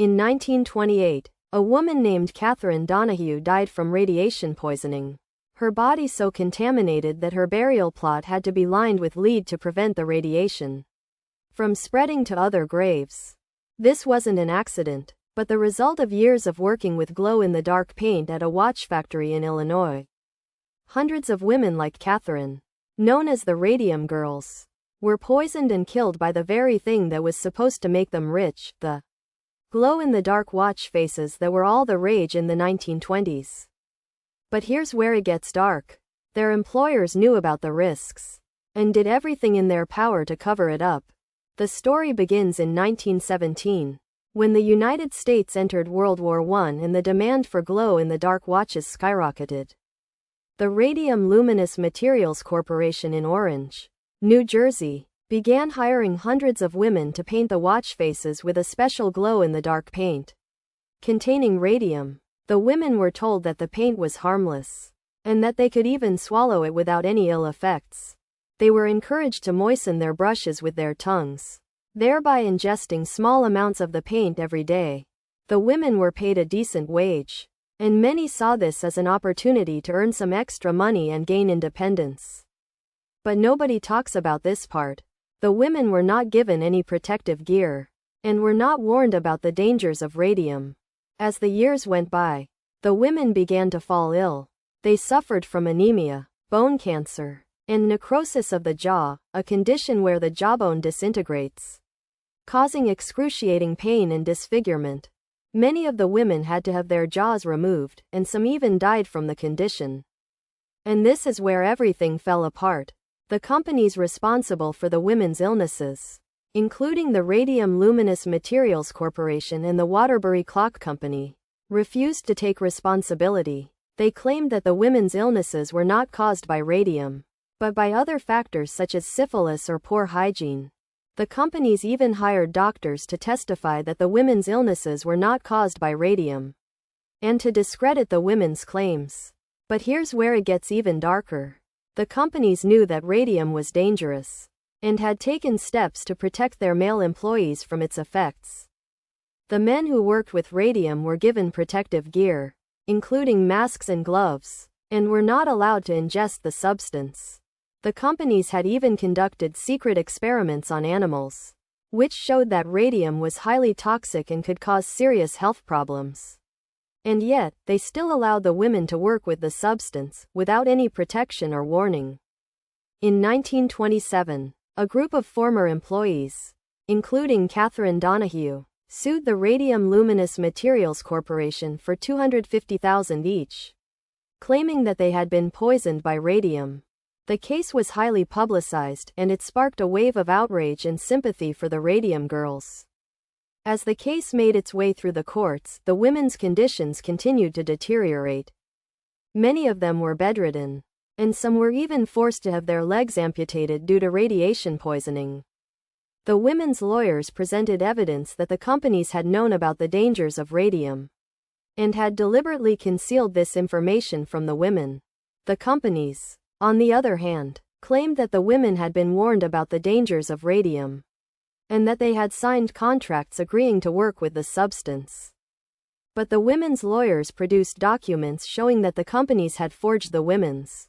In 1928, a woman named Catherine Donahue died from radiation poisoning. Her body so contaminated that her burial plot had to be lined with lead to prevent the radiation from spreading to other graves. This wasn't an accident, but the result of years of working with glow-in-the-dark paint at a watch factory in Illinois. Hundreds of women like Catherine, known as the Radium Girls, were poisoned and killed by the very thing that was supposed to make them rich, the glow-in-the-dark watch faces that were all the rage in the 1920s. But here's where it gets dark. Their employers knew about the risks and did everything in their power to cover it up. The story begins in 1917, when the United States entered World War I and the demand for glow-in-the-dark watches skyrocketed. The Radium Luminous Materials Corporation in Orange, New Jersey, began hiring hundreds of women to paint the watch faces with a special glow-in-the-dark paint containing radium. The women were told that the paint was harmless, and that they could even swallow it without any ill effects. They were encouraged to moisten their brushes with their tongues, thereby ingesting small amounts of the paint every day. The women were paid a decent wage, and many saw this as an opportunity to earn some extra money and gain independence. But nobody talks about this part. The women were not given any protective gear, and were not warned about the dangers of radium. As the years went by, the women began to fall ill. They suffered from anemia, bone cancer, and necrosis of the jaw, a condition where the jawbone disintegrates, causing excruciating pain and disfigurement. Many of the women had to have their jaws removed, and some even died from the condition. And this is where everything fell apart. The companies responsible for the women's illnesses, including the Radium Luminous Materials Corporation and the Waterbury Clock Company, refused to take responsibility. They claimed that the women's illnesses were not caused by radium, but by other factors such as syphilis or poor hygiene. The companies even hired doctors to testify that the women's illnesses were not caused by radium, and to discredit the women's claims. But here's where it gets even darker. The companies knew that radium was dangerous, and had taken steps to protect their male employees from its effects. The men who worked with radium were given protective gear, including masks and gloves, and were not allowed to ingest the substance. The companies had even conducted secret experiments on animals, which showed that radium was highly toxic and could cause serious health problems. And yet, they still allowed the women to work with the substance, without any protection or warning. In 1927, a group of former employees, including Catherine Donahue, sued the Radium Luminous Materials Corporation for $250,000 each, claiming that they had been poisoned by radium. The case was highly publicized, and it sparked a wave of outrage and sympathy for the Radium Girls. As the case made its way through the courts, the women's conditions continued to deteriorate. Many of them were bedridden, and some were even forced to have their legs amputated due to radiation poisoning. The women's lawyers presented evidence that the companies had known about the dangers of radium, and had deliberately concealed this information from the women. The companies, on the other hand, claimed that the women had been warned about the dangers of radium, and that they had signed contracts agreeing to work with the substance. But the women's lawyers produced documents showing that the companies had forged the women's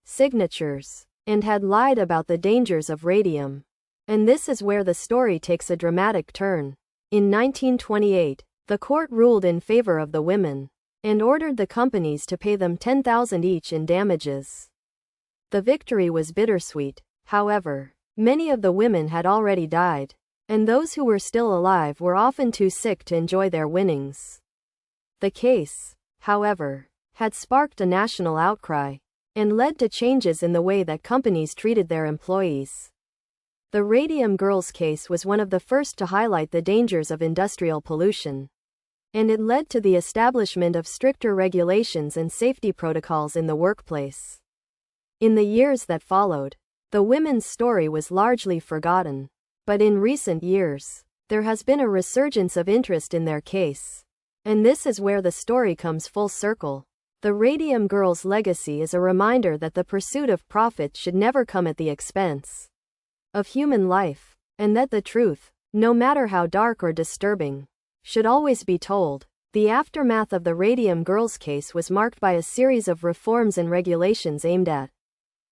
signatures, and had lied about the dangers of radium. And this is where the story takes a dramatic turn. In 1928, the court ruled in favor of the women, and ordered the companies to pay them $10,000 each in damages. The victory was bittersweet, however. Many of the women had already died, and those who were still alive were often too sick to enjoy their winnings. The case, however, had sparked a national outcry, and led to changes in the way that companies treated their employees. The Radium Girls case was one of the first to highlight the dangers of industrial pollution, and it led to the establishment of stricter regulations and safety protocols in the workplace. In the years that followed, the women's story was largely forgotten, but in recent years, there has been a resurgence of interest in their case. And this is where the story comes full circle. The Radium Girls' legacy is a reminder that the pursuit of profit should never come at the expense of human life, and that the truth, no matter how dark or disturbing, should always be told. The aftermath of the Radium Girls case was marked by a series of reforms and regulations aimed at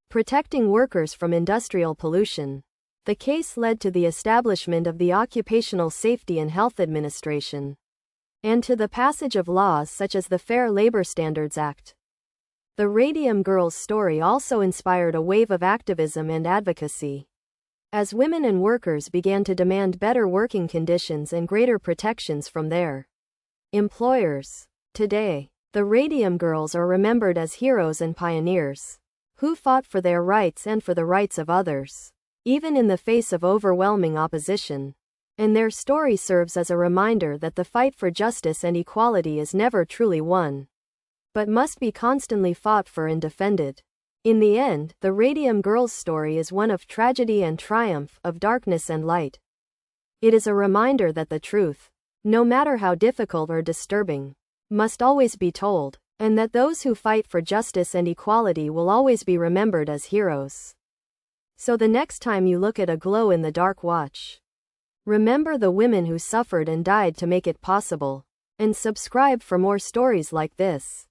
protecting workers from industrial pollution. The case led to the establishment of the Occupational Safety and Health Administration, and to the passage of laws such as the Fair Labor Standards Act. The Radium Girls story also inspired a wave of activism and advocacy, as women and workers began to demand better working conditions and greater protections from their employers. Today, the Radium Girls are remembered as heroes and pioneers who fought for their rights and for the rights of others, even in the face of overwhelming opposition. And their story serves as a reminder that the fight for justice and equality is never truly won, but must be constantly fought for and defended. In the end, the Radium Girls story is one of tragedy and triumph, of darkness and light. It is a reminder that the truth, no matter how difficult or disturbing, must always be told, and that those who fight for justice and equality will always be remembered as heroes. So the next time you look at a glow-in-the-dark watch, remember the women who suffered and died to make it possible, and subscribe for more stories like this.